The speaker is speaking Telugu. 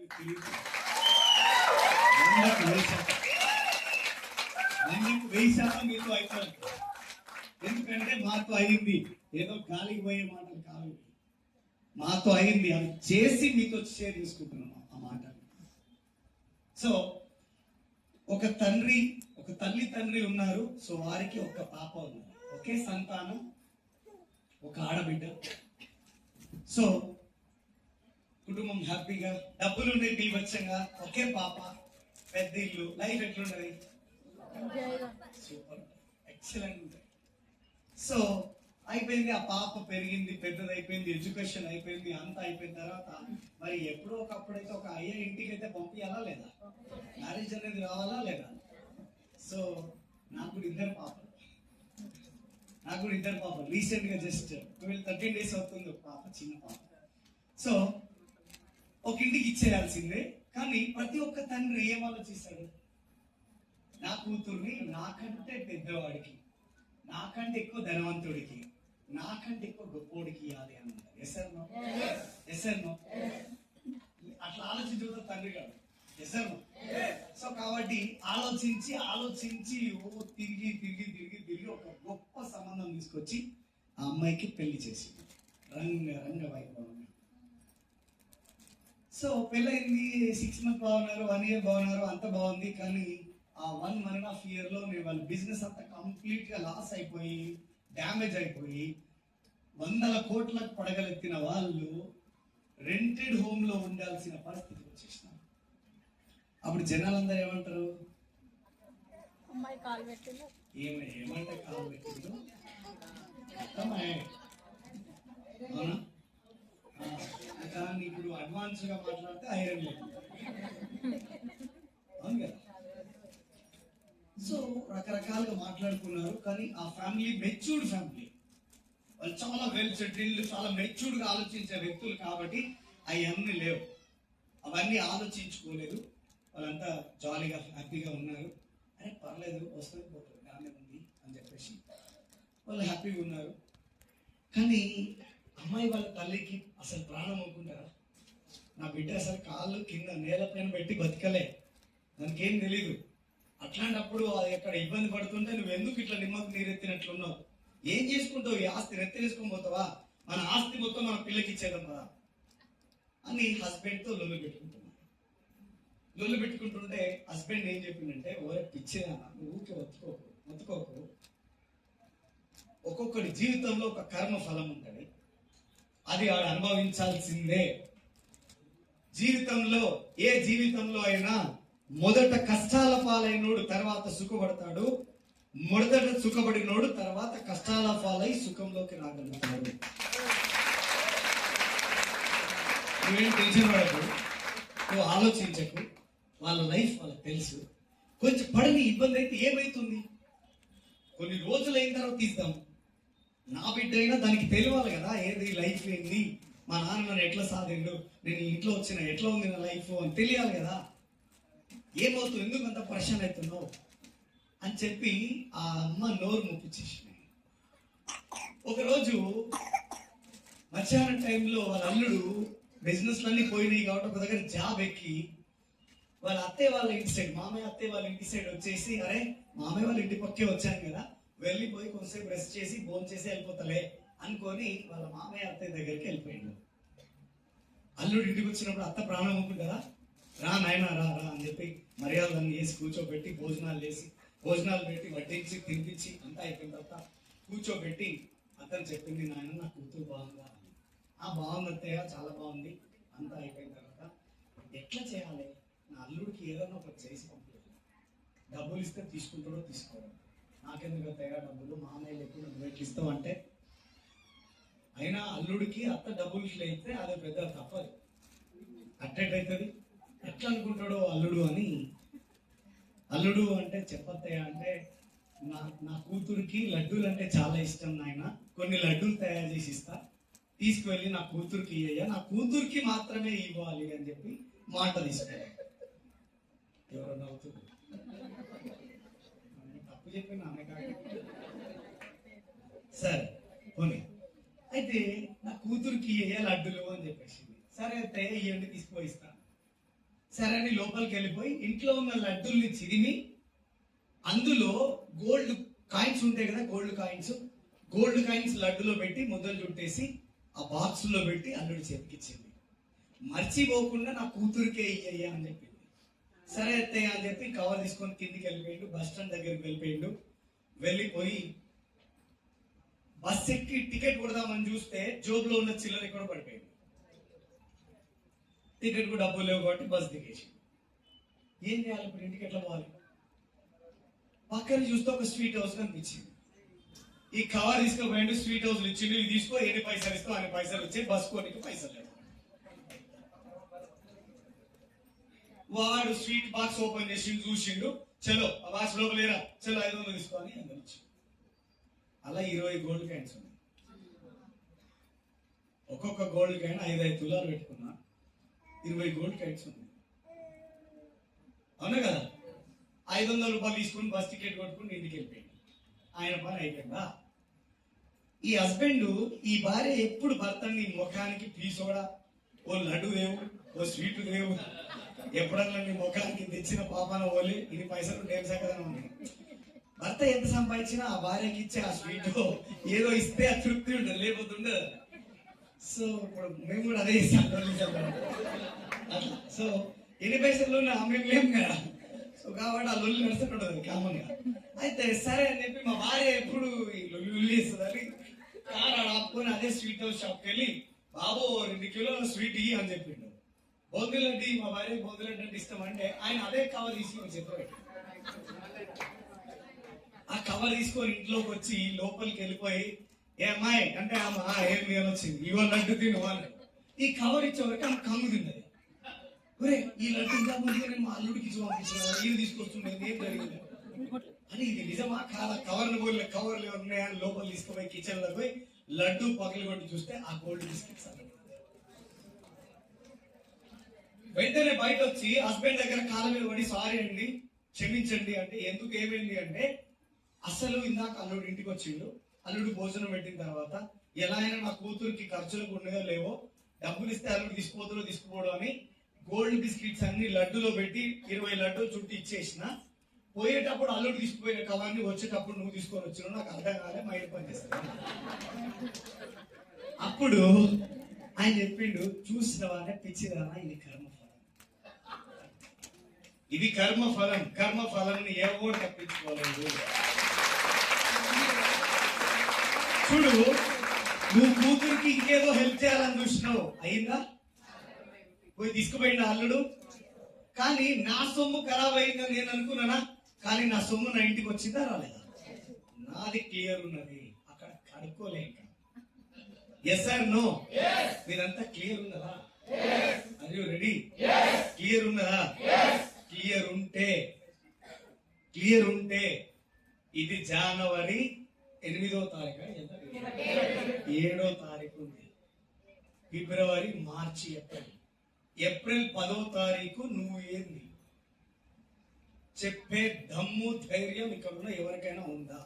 100% మీతో అవుతాను. ఎందుకంటే మాతో అయింది, ఏదో గాలికి పోయే మాటలు కాదు, మాతో అయింది, అవి చేసి మీతో షేర్ చేసుకుంటున్నాం ఆ మాట. సో ఒక తల్లి తండ్రి ఉన్నారు. సో వారికి ఒక పాప ఉన్నారు, ఒకే సంతానం, ఒక ఆడబిడ్డ. సో కుటుంబం హ్యాపీగా, డబ్బులు బీభత్సంగా, ఒకే పాప, పెద్ద ఇల్లు, లైఫ్ ఎట్లుంటది? సూపర్, ఎక్సలెంట్ ఉంటుంది. సో అయిపోయింది, ఆ పాప పెరిగింది, పెద్దదైపోయింది, ఎడ్యుకేషన్ అయిపోయింది, అంతా అయిపోయిన తర్వాత మరి ఎప్పుడో ఒకప్పుడైతే ఒక అయ్యే ఇంటికి అయితే పంపించాలా లేదా? మ్యారేజ్ అనేది రావాలా లేదా? సో నాకు కూడా ఇద్దరు పాప రీసెంట్ గా జస్ట్ 13 days అవుతుంది పాప, చిన్న పాప. సో ఒక ఇంటికి ఇచ్చేయాల్సిందే. కానీ ప్రతి ఒక్క తండ్రి ఏం ఆలోచిస్తాడు? నా కూతుర్ని నాకంటే పెద్దవాడికి, నాకంటే ఎక్కువ ధనవంతుడికి, నాకంటే ఎక్కువ గొప్పోడికి ఇవ్వాలి అన్నారు. Yes or no? అట్లా ఆలోచించడం తండ్రి కాదు. Yes or no? సో కాబట్టి ఆలోచించి తిరిగి ఒక గొప్ప సంబంధం తీసుకొచ్చి ఆ అమ్మాయికి పెళ్లి చేసి రంగ వైభవం. సో పెళ్ళైంది, 6 months బాగున్నారు, 1 year బాగున్నారు, అంత బాగుంది. కానీ ఆ 1.5 years లో వాళ్ళ బిజినెస్ అంతా కంప్లీట్ గా లాస్ అయిపోయి, డ్యామేజ్ అయిపోయి, 100 కోట్లకు పడగలెత్తిన వాళ్ళు రెంటెడ్ హోమ్ లో ఉండాల్సిన పరిస్థితి వచ్చేసినారు. అప్పుడు జనాలందరూ ఏమంటారు? ఏమంటే కాలు పెట్టిండు, అవునా? కానీ ఇప్పుడు అడ్వాన్స్ గా మాట్లాడితే ఐరన్ లేదు, అవును కదా? సో రకరకాలుగా మాట్లాడుకున్నారు. కానీ ఆ ఫ్యామిలీ మెచ్యూర్డ్ ఫ్యామిలీ, వాళ్ళు చాలా వెల్ సెటిల్డ్, చాలా మెచ్యూర్డ్ గా ఆలోచించే వ్యక్తులు కాబట్టి అవన్నీ లేవు, అవన్నీ ఆలోచించుకోలేదు. వాళ్ళంతా జాలీగా హ్యాపీగా ఉన్నారు. అరే పర్లేదు, వస్తుంది పోతుంది, బాగానే ఉంది అని చెప్పేసి వాళ్ళు హ్యాపీగా ఉన్నారు. కానీ అమ్మాయి వాళ్ళ తల్లికి అసలు ప్రాణం అనుకుంటారా? నా బిడ్డ అసలు కాళ్ళు కింద నేలపైన పెట్టి బతకలే, దానికి ఏం తెలీదు. అట్లాంటప్పుడు అది ఎక్కడ ఇబ్బంది పడుతుంటే నువ్వు ఎందుకు ఇట్లా నిమ్మకు నీరెత్తినట్లున్నావు? ఏం చేసుకుంటావు? ఈ ఆస్తి నెత్తినేసుకొని పోతావా? మన ఆస్తి మొత్తం మన పిల్లకి ఇచ్చేద్దాం కదా అని హస్బెండ్ తో లొల్లు పెట్టుకుంటుంటే హస్బెండ్ ఏం చెప్పిందంటే, ఓరే పిచ్చిదా, నువ్వు ఊరికే ఒత్తుకోకు. ఒక్కొక్కటి జీవితంలో ఒక కర్మ ఫలం ఉంటుంది, అది ఆడు అనుభవించాల్సిందే. జీవితంలో ఏ జీవితంలో అయినా మొదట కష్టాల పాలైనోడు తర్వాత సుఖపడతాడు, మొదట సుఖపడినోడు తర్వాత కష్టాల పాలై సుఖంలోకి రాగలుగుతాడు. నువ్వేం టెన్షన్ పడకు, నువ్వు ఆలోచించకు, వాళ్ళ లైఫ్ వాళ్ళకి తెలుసు. కొంచెం పడని ఇబ్బంది అయితే ఏమైతుంది, కొన్ని రోజులు అయిన తర్వాత తీద్దాం. నా బిడ్డ అయినా దానికి తెలియాలి కదా, ఏది లైఫ్ ఏంది, మా నాన్న నన్ను ఎట్లా సాధిండు, నేను ఇంట్లో వచ్చిన ఎట్లా ఉంది నా లైఫ్ అని తెలియాలి కదా. ఏమవుతుంది, ఎందుకు అంత పరిశ్రమ అవుతున్నావు అని చెప్పి ఆ అమ్మ నోరు ముప్పించేసినాయి. ఒకరోజు మధ్యాహ్నం టైంలో వాళ్ళ అల్లుడు బిజినెస్లన్నీ పోయినాయి కాబట్టి ఒక దగ్గర జాబ్ ఎక్కి వాళ్ళ అత్తయ్య వాళ్ళ ఇంటి సైడ్, మామయ్య అత్తయ్య వాళ్ళ ఇంటి సైడ్ వచ్చేసి, అరే మామయ్య వాళ్ళ ఇంటి పక్కే వచ్చాను కదా, వెళ్ళిపోయి కొంతసేపు రెస్ట్ చేసి భోజనం చేసి వెళ్ళిపోతలే అనుకొని వాళ్ళ మామయ్య అత్తయ్య దగ్గరికి వెళ్ళిపోయాడు. అల్లుడు ఇంటికి వచ్చినప్పుడు అత్త ప్రాణం అనుకుంటారా, రా నాయన రా అని చెప్పి మర్యాదలన్నీ వేసి కూర్చోబెట్టి భోజనాలు పెట్టి వడ్డించి తినిపించి అంతా అయిపోయిన తర్వాత కూర్చోబెట్టి అతను చెప్పింది, నాయన నా కూతురు బాగుందా? బాగుంది అత్తయ్య, చాలా బాగుంది. అంతా అయిపోయిన తర్వాత ఎట్లా చేయాలి, నా అల్లుడికి ఏదైనా ఒకటి చేసి పంపించాలి, డబ్బులు ఇస్తే తీసుకుంటాడో తీసుకోవడం, నాకెందుకు అత్తయ్య డబ్బులు, మామయ్య ఎప్పుడు నువ్వు ఎట్లు ఇస్తావు అంటే, అయినా అల్లుడికి అత్త డబ్బులు ఇట్లా అయితే అది పెద్ద తప్పదు, అట్టెట్టవుతుంది, ఎట్లా అనుకుంటాడో అల్లుడు అని. అల్లుడు అంటే చెప్పత్తయ్య అంటే, నా కూతురికి లడ్డూలు అంటే చాలా ఇష్టం నాయన, కొన్ని లడ్డూలు తయారు చేసి ఇస్తా, తీసుకువెళ్ళి నా కూతురికి ఇయ్యా, నా కూతురికి మాత్రమే ఇవ్వాలి అని చెప్పి మాట తీసుకెళ్ళి. ఎవరో నవ్వుతుంది, తప్పు చెప్పిన ఆమె కాదు. సరే పోనీ, అయితే నా కూతురికి ఇయ్యా లడ్డులు అని చెప్పేసింది. సరే అత్తయ్య ఇవ్వండి, తీసుకుపోయిస్తాను. సరే అని లోపలికి వెళ్ళిపోయి ఇంట్లో ఉన్న లడ్డూల్ని చిరిమి అందులో గోల్డ్ కాయిన్స్ ఉంటాయి కదా, గోల్డ్ కాయిన్స్ లడ్డులో పెట్టి ముద్దలు చుట్టేసి ఆ బాక్స్ లో పెట్టి అల్లుడి చేతికిచ్చింది. మర్చిపోకుండా నా కూతురికే ఇయ్యయ్యా అని చెప్పింది. సరే అత్తయ్య అని చెప్పి కవర్ తీసుకొని కిందికి వెళ్ళిపోయిండు. బస్ స్టాండ్ దగ్గరికి వెళ్ళిపోయిండు. వెళ్ళిపోయి బస్ ఎక్కి టికెట్ కొడదామని చూస్తే జోబులో ఉన్న చిల్లర ఎక్కడ పడిపోయింది. టికెట్ కూడా డబ్బులు లేవు కాబట్టి బస్ దిగేసి ఏం చేయాలి ఇప్పుడు, ఇంటికి ఎట్లా పోవాలి? పక్కన చూస్తే ఒక స్వీట్ హౌస్ కనిపించింది. ఈ కవర్ తీసుకుపోయిండు, స్వీట్ హౌస్ ఇచ్చిండు. ఇది తీసుకో, ఎన్ని పైసలు ఇస్తావు అన్ని పైసలు వచ్చి బస్ కోనికి పైసలు లేవు. వాడు స్వీట్ బాక్స్ ఓపెన్ చేసి చూసిండు. చలో ఆ బాక్స్ లోపలేరా, చలో 500 తీసుకో అని అందరూ ఇచ్చిండు. అలా 20 గోల్డ్ కాయిన్స్ ఉన్నాయి. ఒక్కొక్క గోల్డ్ కాయిన్ 5-5 తులాలు పెట్టుకున్నా, 20 గోల్డ్ కాయిన్స్ ఉన్నాయి. అవునా కదా? 500 రూపాయలు తీసుకుని బస్ టికెట్ కొట్టుకుని ఇంటికి వెళ్ళిపోయింది. ఆయన పని అయిపోయిందా? ఈ హస్బెండ్ ఈ భార్య ఎప్పుడు భర్తని ముఖానికి పీసోడా, ఓ లడ్డు దేవు, ఓ స్వీట్ దేవు, ఎప్పుడన్నా నీ ముఖానికి తెచ్చిన పాపాన ఓలి ఇది పైసలు డేమ్సకదనం ఉంది. భర్త ఎంత సంపాదించినా ఆ భార్యకి ఇచ్చే ఆ స్వీట్ ఏదో ఇస్తే ఆ తృప్తి ఉంటుంది, లేకపోతుండే. సో ఇప్పుడు మేము కూడా అదే ఇస్తాం. సో ఎన్ని పైసలు మేము లేము కదా. సో కాబట్టి ఆ లొల్లి నడుస్తుంటుంది కామన్ గా. అయితే సరే అని చెప్పి మా భార్య ఎప్పుడు ఈ లొల్లి చేస్తుందని కారు ఆపుకొని అదే స్వీట్ హౌస్ షాప్కి వెళ్ళి, బాబు 2 కిలోల స్వీట్ ఇయ్యి అని చెప్పిండు. బొందిలడ్డి, మా భార్య బొందిలడ్డి అంటే ఇష్టం అంటే ఆయన అదే కవర్ తీసుకొని చెప్పాడు. ఆ కవర్ తీసుకొని ఇంట్లోకి వచ్చి లోపలికి వెళ్ళిపోయి, ఏ అమ్మాయి అంటే ఏం నేను వచ్చింది, ఇవో లడ్డు తిను అని. ఈ కవర్ ఇచ్చేవరకు ఆమె కమ్ము తిన్నది. ఒరే ఈ లడ్డు ఇంకా ముందుగా నేను మా అల్లుడికి ఇచ్చి పంపించిన ఇవి తీసుకొస్తుండేది, ఏం జరిగింది అని. ఇది నిజమా కాదా? కవర్లు ఉన్నాయని లోపల తీసుకుపోయి కిచెన్ లో పోయి లడ్డు పగలు కొట్టి చూస్తే ఆ గోల్డ్ బిస్కెట్స్. వెంటనే బయట వచ్చి హస్బెండ్ దగ్గర కాళ్ళ మీద పడి సారీ అండి క్షమించండి అంటే, ఎందుకు ఏమైంది అంటే, అసలు ఇందాక అల్లుడు ఇంటికి వచ్చిండు, అల్లుడు భోజనం పెట్టిన తర్వాత ఎలా అయినా నా కూతురికి ఖర్చులకు ఉండగా లేవో, డబ్బులు ఇస్తే అల్లుడు తీసుకుపోవడం అని గోల్డ్ బిస్కెట్స్ అన్ని లడ్డులో పెట్టి 20 లడ్డూలు చుట్టూ ఇచ్చేసిన. పోయేటప్పుడు అల్లుడు తీసుకుపోయిన కవర్ని వచ్చేటప్పుడు నువ్వు తీసుకొని వచ్చినావు, నాకు అర్థం కాలే, మా ఇంటి పని చేస్తాను. అప్పుడు ఆయన చెప్పిండు, చూసినవానే పిచ్చిదానా, ఇది కర్మఫలం, ఇది కర్మఫలం. కర్మఫలం ఏవో తప్పించుకోలేదు. చూడు, నువ్వు కూతురికి ఇంకేదో హెల్ప్ చేయాలని చూసినావు, అయిందా? పోయి తీసుకుపోయిన అల్లుడు. కానీ నా సొమ్ము ఖరాబ్ అయిందని నేను అనుకున్నానా? కానీ నా సొమ్ము నా ఇంటికి వచ్చిందా రాలేదా? నాది క్లియర్ ఉన్నది, అక్కడ కడుక్కోలే. ఇంకా ఎస్ ఆర్ నో? మీరంతా క్లియర్ ఉన్నదా? Are you ready? క్లియర్ ఉన్నదా? క్లియర్ ఉంటే ఇది జనవరి 8వ తారీఖు, 7వ తారీఖు ఉంది. ఫిబ్రవరి, మార్చి, ఏప్రిల్ 10వ తారీఖు. నువ్వు ఏంది చెప్పే దమ్ము ధైర్యం ఇక్కడ ఉన్న ఎవరికైనా ఉందా?